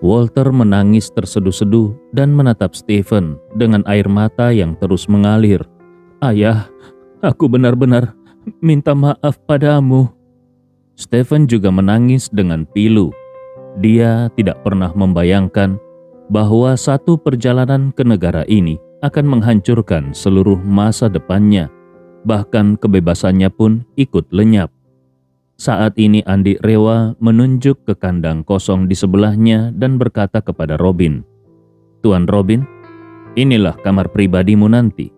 Walter menangis terseduh-seduh dan menatap Stephen dengan air mata yang terus mengalir. "Ayah, aku benar-benar minta maaf padamu." Stephen juga menangis dengan pilu. Dia tidak pernah membayangkan bahwa satu perjalanan ke negara ini akan menghancurkan seluruh masa depannya. Bahkan kebebasannya pun ikut lenyap. Saat ini Andi Rewa menunjuk ke kandang kosong di sebelahnya dan berkata kepada Robin, "Tuan Robin, inilah kamar pribadimu nanti.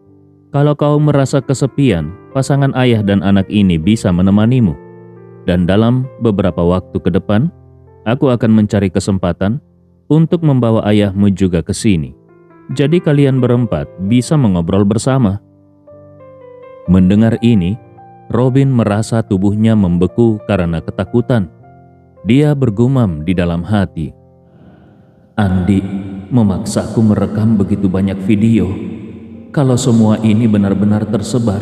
Kalau kau merasa kesepian, pasangan ayah dan anak ini bisa menemanimu. Dan dalam beberapa waktu ke depan, aku akan mencari kesempatan untuk membawa ayahmu juga ke sini. Jadi kalian berempat bisa mengobrol bersama." Mendengar ini, Robin merasa tubuhnya membeku karena ketakutan. Dia bergumam di dalam hati, "Andi memaksaku merekam begitu banyak video. Kalau semua ini benar-benar tersebar,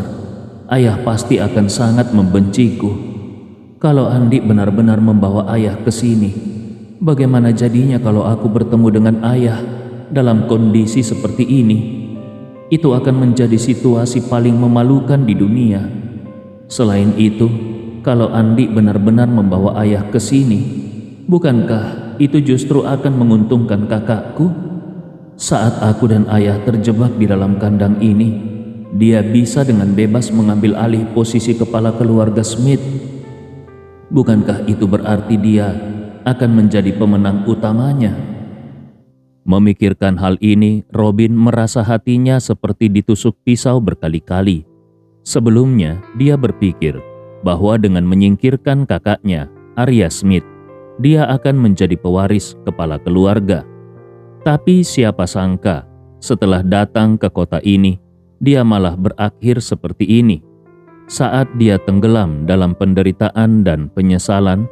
ayah pasti akan sangat membenciku. Kalau Andi benar-benar membawa ayah ke sini, bagaimana jadinya kalau aku bertemu dengan ayah dalam kondisi seperti ini? Itu akan menjadi situasi paling memalukan di dunia. Selain itu, kalau Andi benar-benar membawa ayah ke sini, bukankah itu justru akan menguntungkan kakakku? Saat aku dan ayah terjebak di dalam kandang ini, dia bisa dengan bebas mengambil alih posisi kepala keluarga Smith. Bukankah itu berarti dia akan menjadi pemenang utamanya?" Memikirkan hal ini, Robin merasa hatinya seperti ditusuk pisau berkali-kali. Sebelumnya, dia berpikir bahwa dengan menyingkirkan kakaknya, Arya Smith, dia akan menjadi pewaris kepala keluarga. Tapi siapa sangka, setelah datang ke kota ini, dia malah berakhir seperti ini. Saat dia tenggelam dalam penderitaan dan penyesalan,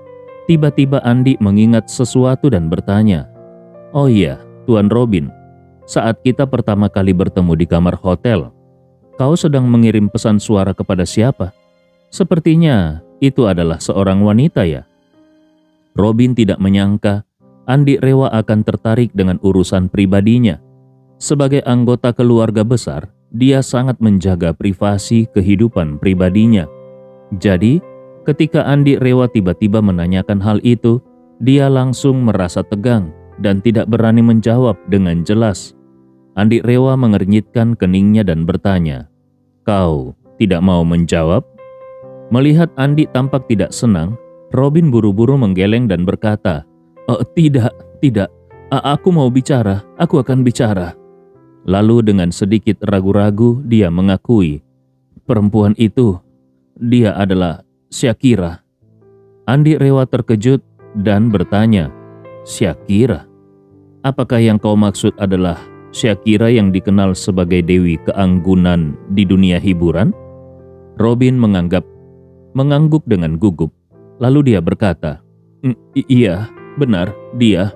tiba-tiba Andi mengingat sesuatu dan bertanya, "Oh iya, Tuan Robin, saat kita pertama kali bertemu di kamar hotel, kau sedang mengirim pesan suara kepada siapa? Sepertinya itu adalah seorang wanita ya?" Robin tidak menyangka Andi Rewa akan tertarik dengan urusan pribadinya. Sebagai anggota keluarga besar, dia sangat menjaga privasi kehidupan pribadinya. Jadi, ketika Andi Rewa tiba-tiba menanyakan hal itu, dia langsung merasa tegang dan tidak berani menjawab dengan jelas. Andi Rewa mengernyitkan keningnya dan bertanya, "Kau tidak mau menjawab?" Melihat Andi tampak tidak senang, Robin buru-buru menggeleng dan berkata, Tidak. Aku mau bicara, aku akan bicara." Lalu dengan sedikit ragu-ragu dia mengakui, "Perempuan itu, dia adalah Shakira." Andi Rewa terkejut dan bertanya, "Shakira? Apakah yang kau maksud adalah Shakira yang dikenal sebagai dewi keanggunan di dunia hiburan?" Robin mengangguk dengan gugup. Lalu dia berkata, Iya, benar, dia."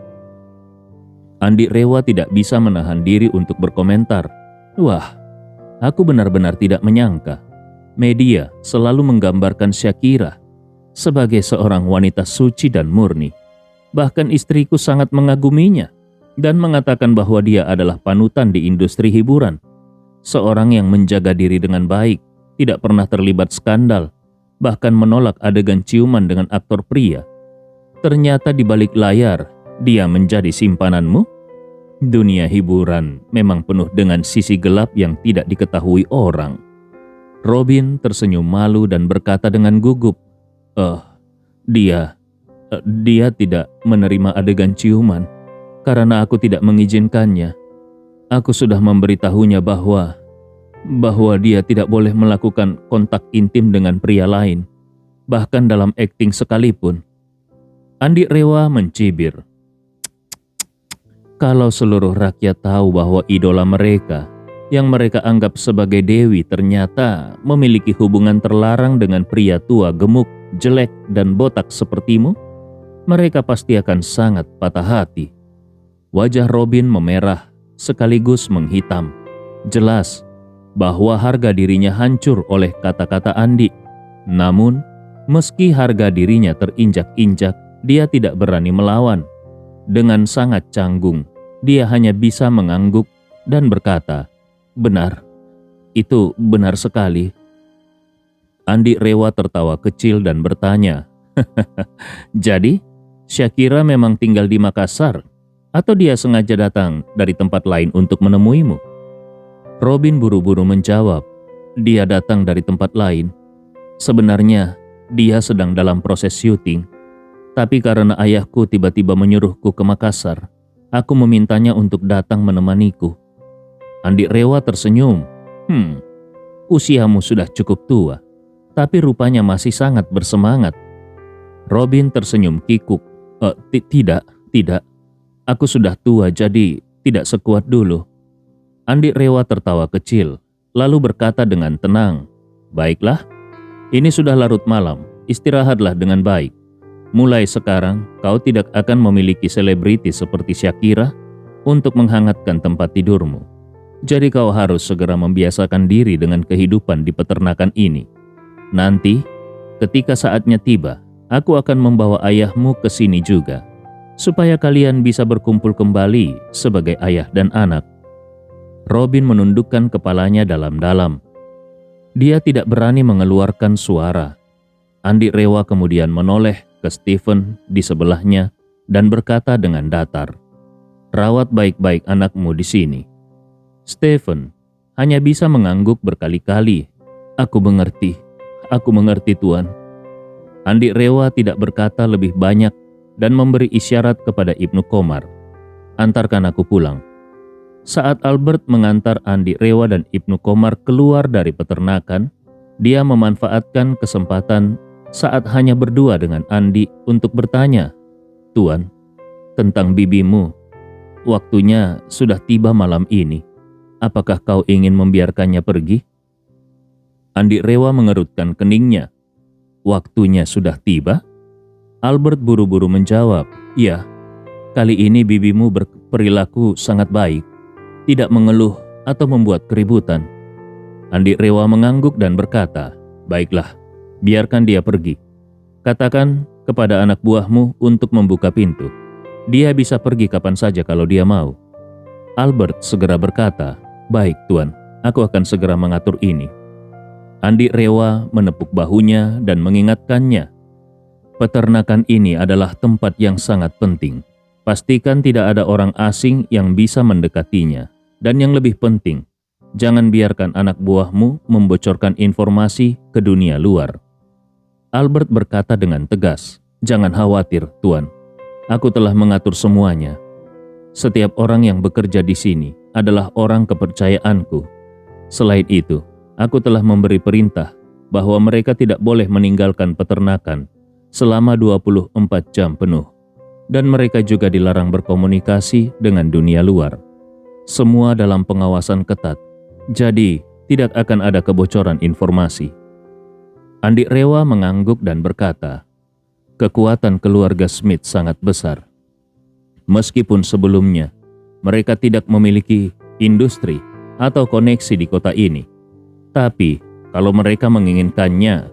Andi Rewa tidak bisa menahan diri untuk berkomentar. "Wah, aku benar-benar tidak menyangka. Media selalu menggambarkan Shakira sebagai seorang wanita suci dan murni. Bahkan istriku sangat mengaguminya dan mengatakan bahwa dia adalah panutan di industri hiburan. Seorang yang menjaga diri dengan baik, tidak pernah terlibat skandal, bahkan menolak adegan ciuman dengan aktor pria. Ternyata di balik layar, dia menjadi simpananmu? Dunia hiburan memang penuh dengan sisi gelap yang tidak diketahui orang." Robin tersenyum malu dan berkata dengan gugup, Dia tidak menerima adegan ciuman karena aku tidak mengizinkannya. Aku sudah memberitahunya bahwa dia tidak boleh melakukan kontak intim dengan pria lain, bahkan dalam akting sekalipun." Andi Rewa mencibir, "Kalau seluruh rakyat tahu bahwa idola mereka, yang mereka anggap sebagai dewi, ternyata memiliki hubungan terlarang dengan pria tua, gemuk, jelek, dan botak sepertimu, mereka pasti akan sangat patah hati." Wajah Robin memerah sekaligus menghitam. Jelas bahwa harga dirinya hancur oleh kata-kata Andi. Namun, meski harga dirinya terinjak-injak, dia tidak berani melawan. Dengan sangat canggung, dia hanya bisa mengangguk dan berkata, "Benar, itu benar sekali." Andi Rewa tertawa kecil dan bertanya, "Jadi, Syakira memang tinggal di Makassar? Atau dia sengaja datang dari tempat lain untuk menemuimu?" Robin buru-buru menjawab, "Dia datang dari tempat lain. Sebenarnya, dia sedang dalam proses syuting. Tapi karena ayahku tiba-tiba menyuruhku ke Makassar, aku memintanya untuk datang menemaniku." Andi Rewa tersenyum. Usiamu sudah cukup tua, tapi rupanya masih sangat bersemangat." Robin tersenyum kikuk. Tidak. Aku sudah tua jadi tidak sekuat dulu." Andi Rewa tertawa kecil, lalu berkata dengan tenang, "Baiklah, ini sudah larut malam, istirahatlah dengan baik. Mulai sekarang, kau tidak akan memiliki selebriti seperti Syakira untuk menghangatkan tempat tidurmu. Jadi kau harus segera membiasakan diri dengan kehidupan di peternakan ini. Nanti, ketika saatnya tiba, aku akan membawa ayahmu ke sini juga, supaya kalian bisa berkumpul kembali sebagai ayah dan anak." Robin menundukkan kepalanya dalam-dalam. Dia tidak berani mengeluarkan suara. Andi Rewa kemudian menoleh ke Stephen di sebelahnya dan berkata dengan datar, "Rawat baik-baik anakmu di sini." Stephen hanya bisa mengangguk berkali-kali. Aku mengerti, Tuan." Andi Rewa tidak berkata lebih banyak dan memberi isyarat kepada Ibnu Komar, "Antarkan aku pulang." Saat Albert mengantar Andi Rewa dan Ibnu Komar keluar dari peternakan, dia memanfaatkan kesempatan saat hanya berdua dengan Andi untuk bertanya, "Tuan, tentang bibimu, waktunya sudah tiba malam ini. Apakah kau ingin membiarkannya pergi?" Andi Rewa mengerutkan keningnya. "Waktunya sudah tiba?" Albert buru-buru menjawab, "Ya, kali ini bibimu berperilaku sangat baik, tidak mengeluh atau membuat keributan." Andi Rewa mengangguk dan berkata, "Baiklah, biarkan dia pergi. Katakan kepada anak buahmu untuk membuka pintu. Dia bisa pergi kapan saja kalau dia mau." Albert segera berkata, "Baik, Tuan, aku akan segera mengatur ini." Andi Rewa menepuk bahunya dan mengingatkannya, "Peternakan ini adalah tempat yang sangat penting. Pastikan tidak ada orang asing yang bisa mendekatinya. Dan yang lebih penting, jangan biarkan anak buahmu membocorkan informasi ke dunia luar." Albert berkata dengan tegas, "Jangan khawatir, Tuan. Aku telah mengatur semuanya. Setiap orang yang bekerja di sini adalah orang kepercayaanku. Selain itu, aku telah memberi perintah bahwa mereka tidak boleh meninggalkan peternakan selama 24 jam penuh. Dan mereka juga dilarang berkomunikasi dengan dunia luar. Semua dalam pengawasan ketat, jadi tidak akan ada kebocoran informasi." Andi Rewa mengangguk dan berkata, "Kekuatan keluarga Smith sangat besar. Meskipun sebelumnya mereka tidak memiliki industri atau koneksi di kota ini, tapi kalau mereka menginginkannya,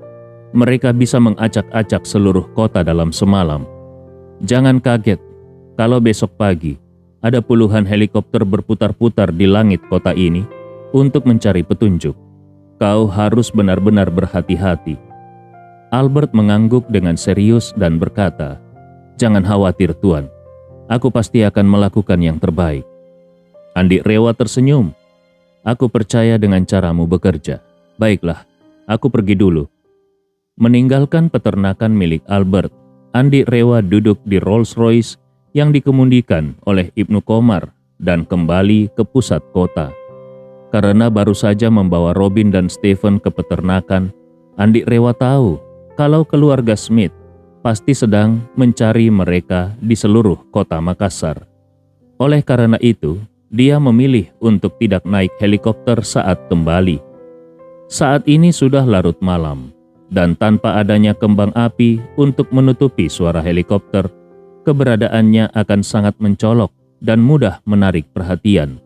mereka bisa mengacak-acak seluruh kota dalam semalam. Jangan kaget kalau besok pagi ada puluhan helikopter berputar-putar di langit kota ini untuk mencari petunjuk. Kau harus benar-benar berhati-hati." Albert mengangguk dengan serius dan berkata, "Jangan khawatir, Tuan. Aku pasti akan melakukan yang terbaik." Andi Rewa tersenyum. "Aku percaya dengan caramu bekerja. Baiklah, aku pergi dulu." Meninggalkan peternakan milik Albert, Andi Rewa duduk di Rolls Royce yang dikemudikan oleh Ibnu Komar dan kembali ke pusat kota. Karena baru saja membawa Robin dan Stephen ke peternakan, Andi Rewa tahu kalau keluarga Smith pasti sedang mencari mereka di seluruh kota Makassar. Oleh karena itu, dia memilih untuk tidak naik helikopter saat kembali. Saat ini sudah larut malam, dan tanpa adanya kembang api untuk menutupi suara helikopter, keberadaannya akan sangat mencolok dan mudah menarik perhatian.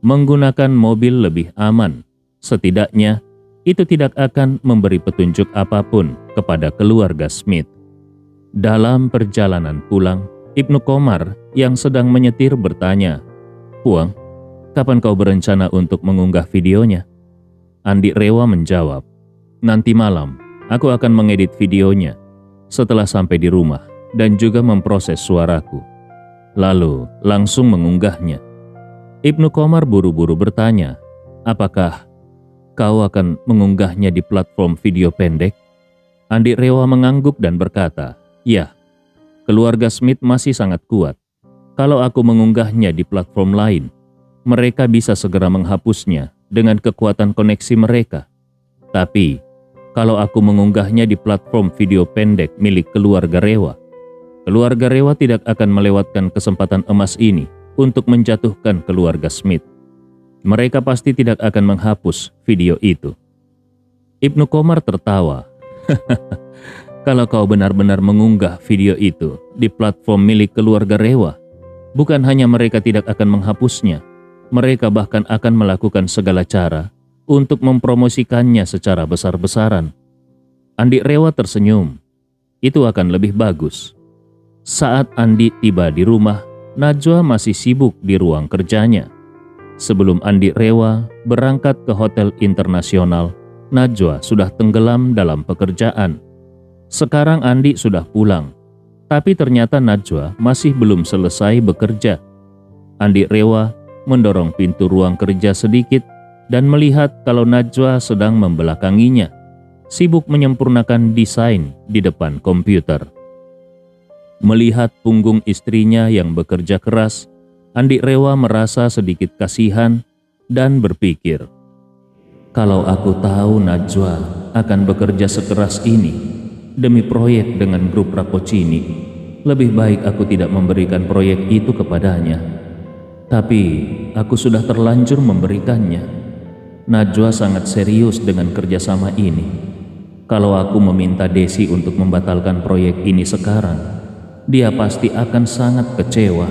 Menggunakan mobil lebih aman, setidaknya itu tidak akan memberi petunjuk apapun kepada keluarga Smith. Dalam perjalanan pulang, Ibnu Komar yang sedang menyetir bertanya, "Puang, kapan kau berencana untuk mengunggah videonya?" Andi Rewa menjawab, "Nanti malam, aku akan mengedit videonya setelah sampai di rumah dan juga memproses suaraku. Lalu langsung mengunggahnya." Ibnu Komar buru-buru bertanya, "Apakah kau akan mengunggahnya di platform video pendek?" Andi Rewa mengangguk dan berkata, "Ya, keluarga Smith masih sangat kuat. Kalau aku mengunggahnya di platform lain, mereka bisa segera menghapusnya dengan kekuatan koneksi mereka. Tapi, kalau aku mengunggahnya di platform video pendek milik keluarga Rewa tidak akan melewatkan kesempatan emas ini untuk menjatuhkan keluarga Smith. Mereka pasti tidak akan menghapus video itu." Ibnu Komar tertawa. "Kalau kau benar-benar mengunggah video itu di platform milik keluarga Rewa, bukan hanya mereka tidak akan menghapusnya, mereka bahkan akan melakukan segala cara untuk mempromosikannya secara besar-besaran." Andi Rewa tersenyum. "Itu akan lebih bagus." Saat Andi tiba di rumah, Najwa masih sibuk di ruang kerjanya. Sebelum Andi Rewa berangkat ke hotel internasional, Najwa sudah tenggelam dalam pekerjaan. Sekarang Andi sudah pulang, tapi ternyata Najwa masih belum selesai bekerja. Andi Rewa mendorong pintu ruang kerja sedikit dan melihat kalau Najwa sedang membelakanginya, sibuk menyempurnakan desain di depan komputer. Melihat punggung istrinya yang bekerja keras, Andi Rewa merasa sedikit kasihan dan berpikir, "Kalau aku tahu Najwa akan bekerja sekeras ini demi proyek dengan grup Rapocini, lebih baik aku tidak memberikan proyek itu kepadanya. Tapi aku sudah terlanjur memberikannya. Najwa sangat serius dengan kerjasama ini. Kalau aku meminta Desi untuk membatalkan proyek ini sekarang, dia pasti akan sangat kecewa."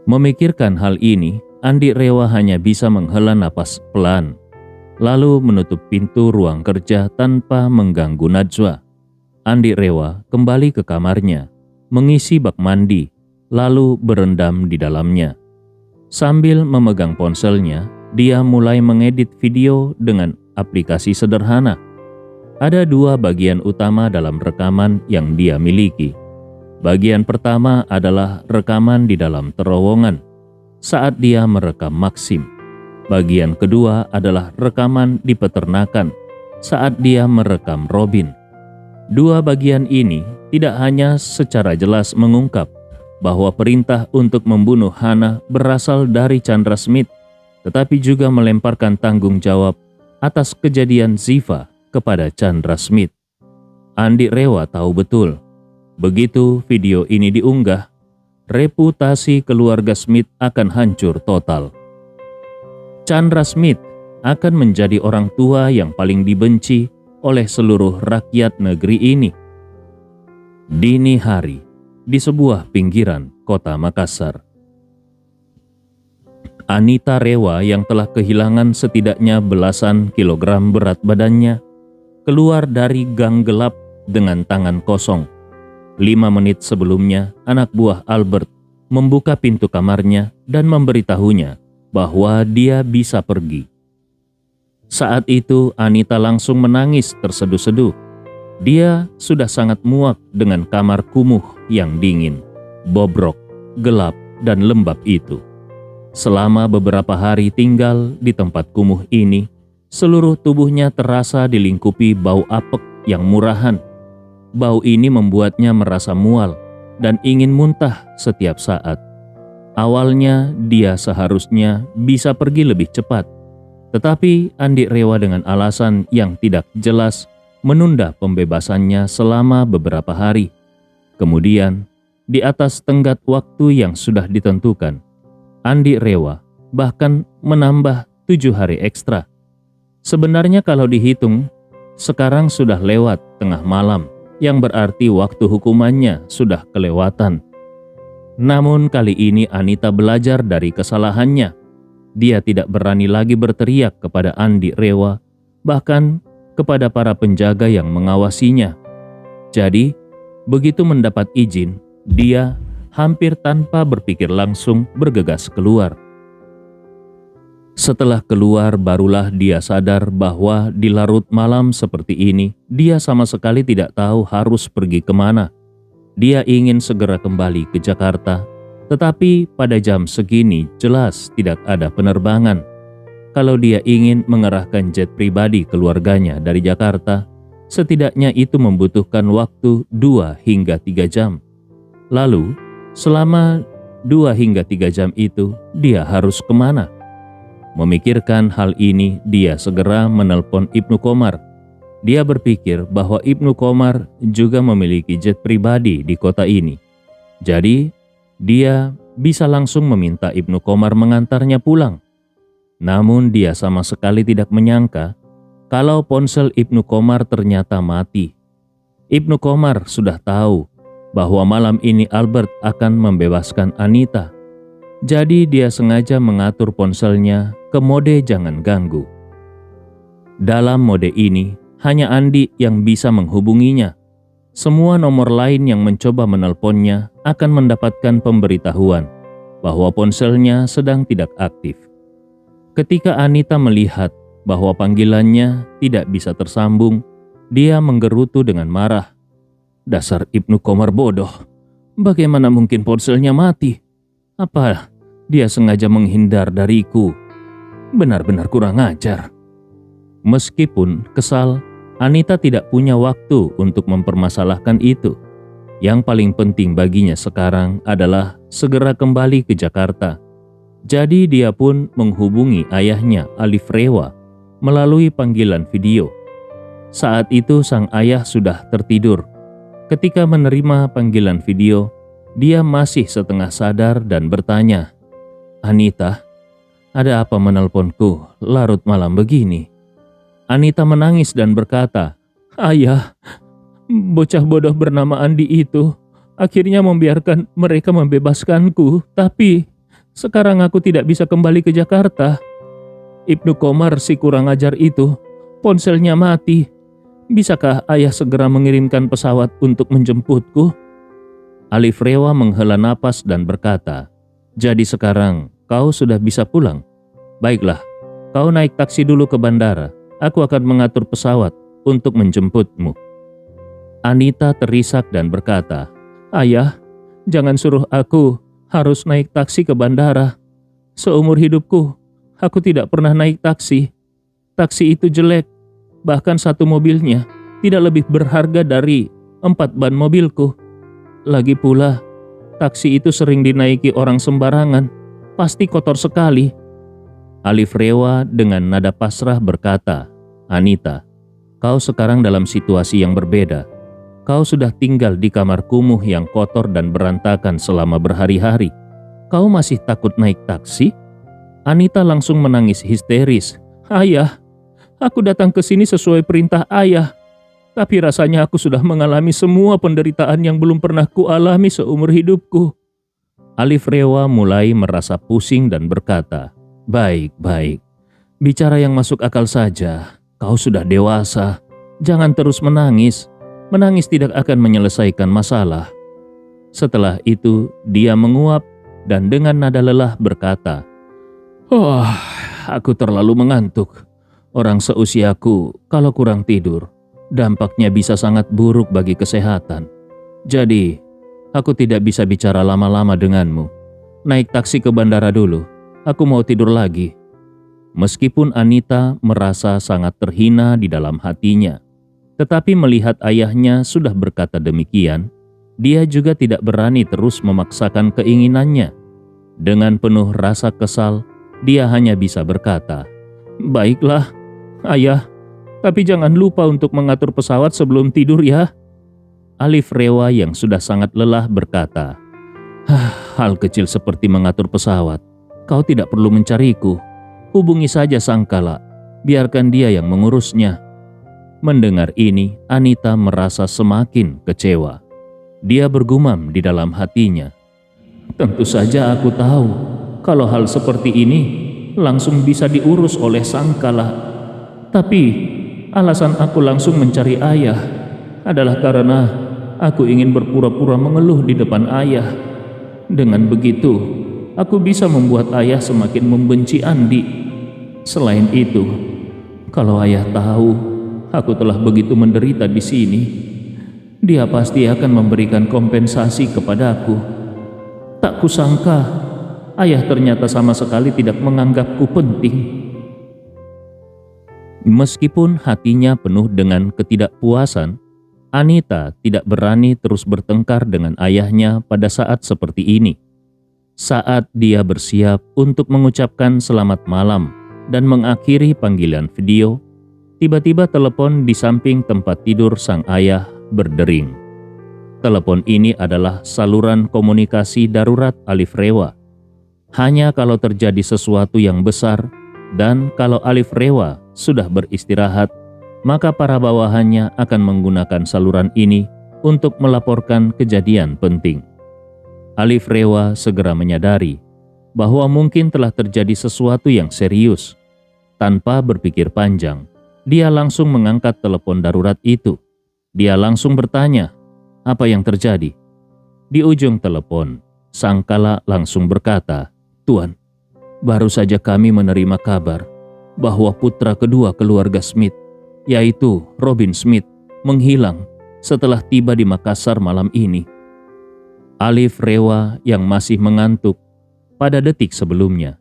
Memikirkan hal ini, Andi Rewa hanya bisa menghela napas pelan, lalu menutup pintu ruang kerja tanpa mengganggu Najwa. Andi Rewa kembali ke kamarnya, mengisi bak mandi, lalu berendam di dalamnya. Sambil memegang ponselnya, dia mulai mengedit video dengan aplikasi sederhana. Ada dua bagian utama dalam rekaman yang dia miliki. Bagian pertama adalah rekaman di dalam terowongan saat dia merekam Maxim. Bagian kedua adalah rekaman di peternakan saat dia merekam Robin. Dua bagian ini tidak hanya secara jelas mengungkap bahwa perintah untuk membunuh Hana berasal dari Chandra Smith, tetapi juga melemparkan tanggung jawab atas kejadian Ziva kepada Chandra Smith. Andi Rewa tahu betul, begitu video ini diunggah, reputasi keluarga Smith akan hancur total. Chandra Smith akan menjadi orang tua yang paling dibenci oleh seluruh rakyat negeri ini. Dini hari, di sebuah pinggiran kota Makassar, Anita Rewa yang telah kehilangan setidaknya belasan kilogram berat badannya keluar dari gang gelap dengan tangan kosong. 5 menit sebelumnya, anak buah Albert membuka pintu kamarnya dan memberitahunya bahwa dia bisa pergi. Saat itu Anita langsung menangis terseduh-seduh. Dia sudah sangat muak dengan kamar kumuh yang dingin, bobrok, gelap, dan lembab itu. Selama beberapa hari tinggal di tempat kumuh ini, seluruh tubuhnya terasa dilingkupi bau apek yang murahan. Bau ini membuatnya merasa mual dan ingin muntah setiap saat. Awalnya dia seharusnya bisa pergi lebih cepat, tetapi Andi Rewa dengan alasan yang tidak jelas menunda pembebasannya selama beberapa hari. Kemudian, di atas tenggat waktu yang sudah ditentukan, Andi Rewa bahkan menambah 7 hari ekstra. Sebenarnya kalau dihitung, sekarang sudah lewat tengah malam, yang berarti waktu hukumannya sudah kelewatan. Namun kali ini Anita belajar dari kesalahannya. Dia tidak berani lagi berteriak kepada Andi Rewa, bahkan kepada para penjaga yang mengawasinya. Jadi, begitu mendapat izin, Dia hampir tanpa berpikir langsung bergegas keluar. Setelah keluar barulah dia sadar bahwa di larut malam seperti ini dia sama sekali tidak tahu harus pergi kemana. Dia ingin segera kembali ke Jakarta, tetapi pada jam segini jelas tidak ada penerbangan. Kalau dia ingin mengerahkan jet pribadi keluarganya dari Jakarta, setidaknya itu membutuhkan waktu 2 hingga 3 jam. Lalu, selama 2 hingga 3 jam itu, dia harus kemana? Memikirkan hal ini, dia segera menelpon Ibnu Qomar. Dia berpikir bahwa Ibnu Qomar juga memiliki jet pribadi di kota ini. Jadi, dia bisa langsung meminta Ibnu Qomar mengantarnya pulang. Namun dia sama sekali tidak menyangka kalau ponsel Ibnu Qomar ternyata mati. Ibnu Qomar sudah tahu bahwa malam ini Albert akan membebaskan Anita. Jadi dia sengaja mengatur ponselnya ke mode jangan ganggu. Dalam mode ini, hanya Andi yang bisa menghubunginya. Semua nomor lain yang mencoba menelponnya akan mendapatkan pemberitahuan bahwa ponselnya sedang tidak aktif. Ketika Anita melihat bahwa panggilannya tidak bisa tersambung, dia menggerutu dengan marah. Dasar Ibnu Qomar bodoh, bagaimana mungkin ponselnya mati? Apa dia sengaja menghindar dariku? Benar-benar kurang ajar. Meskipun kesal, Anita tidak punya waktu untuk mempermasalahkan itu. Yang paling penting baginya sekarang adalah segera kembali ke Jakarta. Jadi dia pun menghubungi ayahnya Alif Rewa melalui panggilan video. Saat itu sang ayah sudah tertidur. Ketika menerima panggilan video, dia masih setengah sadar dan bertanya, "Anita, ada apa menelponku larut malam begini?" Anita menangis dan berkata, "Ayah, bocah bodoh bernama Andi itu akhirnya membiarkan mereka membebaskanku, tapi sekarang aku tidak bisa kembali ke Jakarta. Ibnu Qomar si kurang ajar itu, ponselnya mati. Bisakah ayah segera mengirimkan pesawat untuk menjemputku?" Alif Rewa menghela napas dan berkata, "Jadi sekarang kau sudah bisa pulang? Baiklah, kau naik taksi dulu ke bandara. Aku akan mengatur pesawat untuk menjemputmu." Anita terisak dan berkata, "Ayah, jangan suruh aku harus naik taksi ke bandara. Seumur hidupku, aku tidak pernah naik taksi. Taksi itu jelek, bahkan satu mobilnya tidak lebih berharga dari 4 ban mobilku. Lagi pula, taksi itu sering dinaiki orang sembarangan, pasti kotor sekali." Alif Rewa dengan nada pasrah berkata, "Anita, kau sekarang dalam situasi yang berbeda. Kau sudah tinggal di kamar kumuh yang kotor dan berantakan selama berhari-hari. Kau masih takut naik taksi?" Anita langsung menangis histeris. "Ayah, aku datang ke sini sesuai perintah ayah. Tapi rasanya aku sudah mengalami semua penderitaan yang belum pernah kualami seumur hidupku." Alif Rewa mulai merasa pusing dan berkata, Baik. Bicara yang masuk akal saja. Kau sudah dewasa. Jangan terus menangis. Menangis tidak akan menyelesaikan masalah." Setelah itu, dia menguap dan dengan nada lelah berkata, "Oh, aku terlalu mengantuk. Orang seusiaku kalau kurang tidur, dampaknya bisa sangat buruk bagi kesehatan. Jadi, aku tidak bisa bicara lama-lama denganmu. Naik taksi ke bandara dulu. Aku mau tidur lagi." Meskipun Anita merasa sangat terhina di dalam hatinya, tetapi melihat ayahnya sudah berkata demikian, dia juga tidak berani terus memaksakan keinginannya. Dengan penuh rasa kesal, dia hanya bisa berkata, "Baiklah, ayah, tapi jangan lupa untuk mengatur pesawat sebelum tidur ya." Alif Rewa yang sudah sangat lelah berkata, "Hal kecil seperti mengatur pesawat. Kau tidak perlu mencariku. Hubungi saja Sangkala, biarkan dia yang mengurusnya." Mendengar ini, Anita merasa semakin kecewa. Dia bergumam di dalam hatinya, "Tentu saja aku tahu kalau hal seperti ini langsung bisa diurus oleh Sangkala. Tapi alasan aku langsung mencari ayah adalah karena Aku ingin berpura-pura mengeluh di depan ayah. Dengan begitu, aku bisa membuat ayah semakin membenci Andi. Selain itu, kalau ayah tahu aku telah begitu menderita di sini, dia pasti akan memberikan kompensasi kepadaku. Tak kusangka, ayah ternyata sama sekali tidak menganggapku penting. Meskipun hatinya penuh dengan ketidakpuasan, Anita tidak berani terus bertengkar dengan ayahnya pada saat seperti ini. Saat dia bersiap untuk mengucapkan selamat malam dan mengakhiri panggilan video, tiba-tiba telepon di samping tempat tidur sang ayah berdering. Telepon ini adalah saluran komunikasi darurat Alif Rewa. Hanya kalau terjadi sesuatu yang besar dan kalau Alif Rewa sudah beristirahat, maka para bawahannya akan menggunakan saluran ini untuk melaporkan kejadian penting. Alif Rewa segera menyadari bahwa mungkin telah terjadi sesuatu yang serius. Tanpa berpikir panjang, dia langsung mengangkat telepon darurat itu. Dia langsung bertanya, apa yang terjadi? Di ujung telepon, sang kala langsung berkata, "Tuan, baru saja kami menerima kabar bahwa putra kedua keluarga Smith, yaitu Robin Smith, menghilang setelah tiba di Makassar malam ini." Alif Rewa yang masih mengantuk pada detik sebelumnya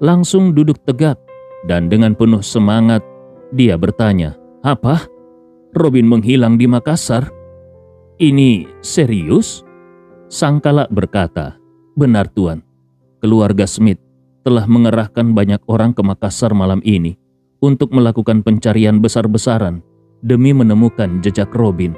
langsung duduk tegak dan dengan penuh semangat dia bertanya, "Apa? Robin menghilang di Makassar? Ini serius?" Sang kala berkata, "Benar Tuan, keluarga Smith telah mengerahkan banyak orang ke Makassar malam ini untuk melakukan pencarian besar-besaran demi menemukan jejak Robin.